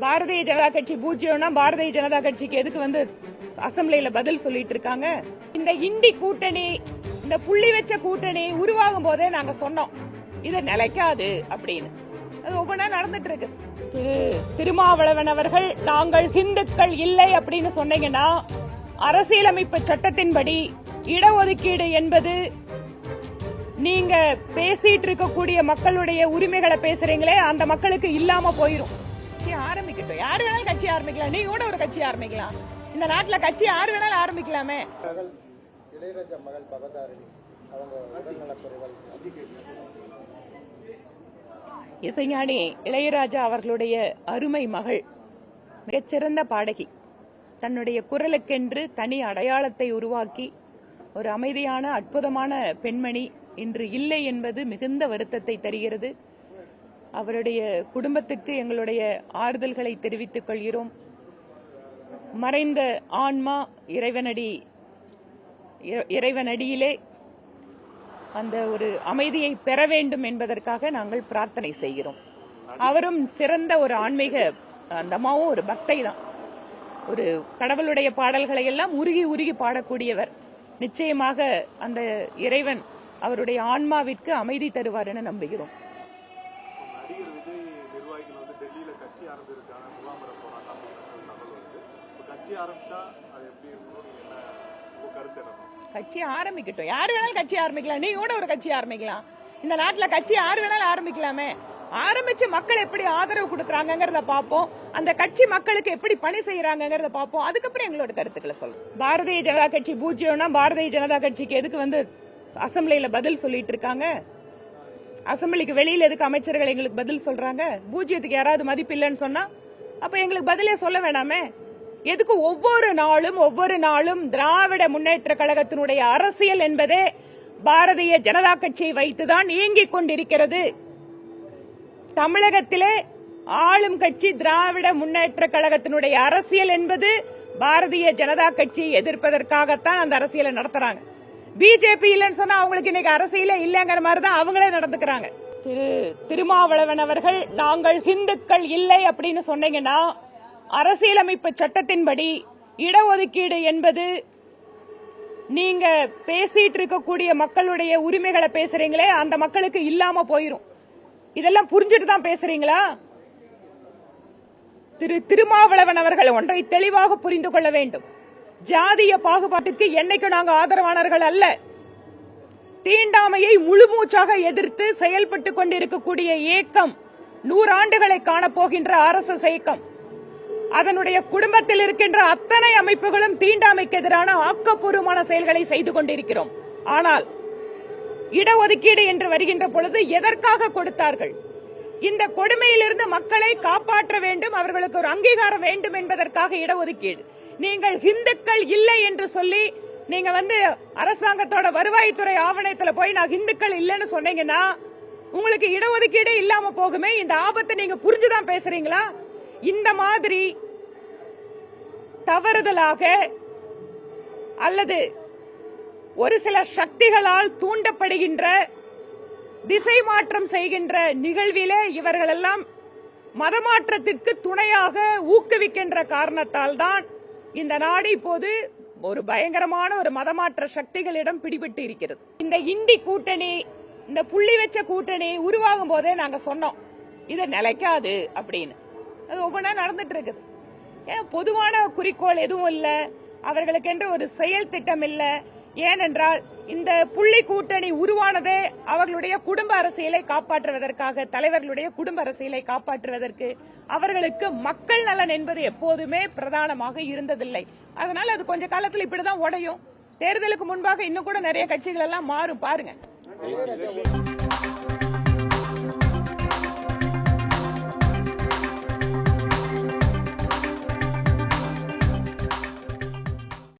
பாரதிய ஜனதா கட்சி பூஜ்யம்னா பாரதிய ஜனதா கட்சிக்கு எதுக்கு வந்து அசெம்பிளியில பதில் சொல்லிட்டு இருக்காங்க? இந்த இண்டி கூட்டணி, இந்த புள்ளி வச்ச கூட்டணி உருவாகும் போதே நாங்க சொன்னோம் இது நிலைக்காது அப்படின்னு. அது ஒவ்வொன்றா நடந்துட்டு இருக்கு. திருமாவளவன் அவர்கள் நாங்கள் இந்துக்கள் இல்லை அப்படின்னு சொன்னீங்கன்னா, அரசியலமைப்பு சட்டத்தின்படி இடஒதுக்கீடு என்பது நீங்க பேசிட்டு இருக்கக்கூடிய மக்களுடைய உரிமைகளை பேசுறீங்களே அந்த மக்களுக்கு இல்லாம போயிரும். ஆரம்பிக்கட்டும், யாரு வேணாலும் கட்சி ஆரம்பிக்கலாம். நீங்க கூட ஒரு கட்சி ஆரம்பிக்கலாம். இந்த நாட்டுல கட்சி யாரு வேணாலும் ஆரம்பிக்கலாமே. இளையராஜா மகள் பவதாரணி அவங்க உடல்நலக்குறைவால் இசைஞானி இளையராஜா அவர்களுடைய அருமை மகள் மிகச்சிறந்த பாடகி. தன்னுடைய குரலுக்கென்று தனி அடையாளத்தை உருவாக்கி ஒரு அமைதியான அற்புதமான பெண்மணி இன்று இல்லை என்பது மிகுந்த வருத்தத்தை தருகிறது. அவருடைய குடும்பத்துக்கு எங்களுடைய ஆறுதல்களை தெரிவித்துக் கொள்கிறோம். மறைந்த ஆன்மா இறைவனடியிலே அந்த ஒரு அமைதியை பெற வேண்டும் என்பதற்காக நாங்கள் பிரார்த்தனை செய்கிறோம். அவரும் சிறந்த ஒரு ஆன்மீக, அந்த அம்மாவும் ஒரு பக்தை தான். ஒரு கடவுளுடைய பாடல்களை எல்லாம் உருகி உருகி பாடக்கூடியவர். நிச்சயமாக அந்த இறைவன் அவருடைய ஆன்மாவிற்கு அமைதி தருவார் என நம்புகிறோம். கட்சி ஆரம்பிக்கட்டும், யாரு வேணாலும் கட்சி ஆரம்பிக்கலாம். நீங்க கூட ஒரு கட்சி ஆரம்பிக்கலாம். இந்த நாட்டுல கட்சி யாரு வேணாலும் ஆரம்பிக்கலாமே. ஆரம்பிச்சு மக்கள் எப்படி ஆதரவு கொடுக்கறாங்கிறத பாப்போம். அந்த கட்சி மக்களுக்கு எப்படி பணி செய்யறாங்கிறத பாப்போம். அதுக்கப்புறம் எங்களோட கருத்துக்களை சொல்றோம். பாரதிய ஜனதா கட்சி பூஜ்யம்னா பாரதிய ஜனதா கட்சிக்கு எதுக்கு வந்து அசெம்பிளியில பதில் சொல்லிட்டு இருக்காங்க? அசெம்பிளிக்கு வெளியில எதுக்கு அமைச்சர்கள் எங்களுக்கு பதில் சொல்றாங்க? பூஜ்யத்துக்கு யாராவது மதிப்பு இல்லைன்னு சொன்னா அப்ப எங்களுக்கு பதிலே சொல்ல வேணாமே. எதுக்கு ஒவ்வொரு நாளும் திராவிட முன்னேற்ற கழகத்தினுடைய அரசியல் என்பதே பாரதிய ஜனதா கட்சியை வைத்துதான் இயங்கிக் கொண்டிருக்கிறது. தமிழகத்திலே ஆளும் கட்சி திராவிட முன்னேற்ற கழகத்தினுடைய அரசியல் என்பது பாரதிய ஜனதா கட்சியை எதிர்ப்பதற்காகத்தான் அந்த அரசியலை நடத்துறாங்க. பிஜேபி இல்லைன்னு சொன்னா அவங்களுக்கு இன்னைக்கு அரசியலே இல்லைங்கிற மாதிரி தான் அவங்களே நடந்துக்கிறாங்க. திருமாவளவன் அவர்கள் நாங்கள் இந்துக்கள் இல்லை அப்படின்னு சொன்னீங்கன்னா, அரசியலமைப்பு சட்டத்தின்படி இடஒதுக்கீடு என்பது நீங்க பேசிட்டு இருக்கக்கூடிய மக்களுடைய உரிமைகளை பேசுறீங்களே அந்த மக்களுக்கு இல்லாம போயிரும். இதெல்லாம் புரிஞ்சுட்டு தான் பேசுறீங்களா? திருமாவளவன் அவர்கள் ஒன்றை தெளிவாக புரிந்து கொள்ள வேண்டும். ஜாதிய பாகுபாட்டுக்கு என்னைக்கு நாங்க ஆதரவானவர்கள் அல்ல. தீண்டாமையை முழுமூச்சாக எதிர்த்து செயல்பட்டுக் கொண்டிருக்கக்கூடிய இயக்கம் 100 ஆண்டுகளை காணப்போகின்ற RSS இயக்கம். அதனுடைய குடும்பத்தில் இருக்கின்ற அத்தனை அமைப்புகளும் தீண்டாமைக்கு எதிரான ஆக்கப்பூர்வமான செயல்களை செய்து கொண்டிருக்கிறோம். ஆனால் இடஒதுக்கீடு என்று வருகின்ற பொழுது எதற்காக கொடுத்தார்கள்? இந்த கொடுமையிலிருந்து மக்களை காப்பாற்ற வேண்டும், அவர்களுக்கு ஒரு அங்கீகாரம் வேண்டும் என்பதற்காக இடஒதுக்கீடு. நீங்கள் இந்துக்கள் இல்லை என்று சொல்லி நீங்க வந்து அரசாங்கத்தோட வருவாய்த்துறை ஆவணத்துல போய் நான் இந்துக்கள் இல்லைன்னு சொன்னீங்கன்னா உங்களுக்கு இடஒதுக்கீடே இல்லாம போகுமே. இந்த ஆபத்தை நீங்க புரிஞ்சுதான் பேசுறீங்களா? இந்த மாதிரி தவறுதலாக அல்லது ஒரு சில சக்திகளால் தூண்டப்படுகின்ற திசை மாற்றம் செய்கின்ற நிகழ்விலே இவர்கள் எல்லாம் மதமாற்றத்திற்கு துணையாக ஊக்குவிக்கின்ற காரணத்தால் தான் இந்த நாடு இப்போது ஒரு பயங்கரமான ஒரு மதமாற்ற சக்திகளிடம் பிடிபட்டு இருக்கிறது. இந்த இண்டி கூட்டணி, இந்த புள்ளி வச்ச கூட்டணி உருவாகும் போதே நாங்க சொன்னோம் இது நிலைக்காது அப்படின்னு. அது ஒவ்வொன்றா நடந்துட்டு இருக்குது. ஏன் பொதுவான குறிக்கோள் எதுவும் இல்ல, அவர்களுக்கு என்று ஒரு செயல் திட்டம் இல்ல. ஏனென்றால் இந்த புள்ளி கூட்டணி உருவானதே அவர்களுடைய குடும்ப அரசியலை காப்பாற்றுவதற்காக, தலைவர்களுடைய குடும்ப அரசியலை காப்பாற்றுவதற்கு. அவர்களுக்கு மக்கள் நலன் என்பது எப்போதுமே பிரதானமாக இருந்ததில்லை. அதனால அது கொஞ்ச காலத்தில் இப்படிதான் உடையும். தேர்தலுக்கு முன்பாக இன்னும் கூட நிறைய கட்சிகள் எல்லாம் மாறும் பாருங்க.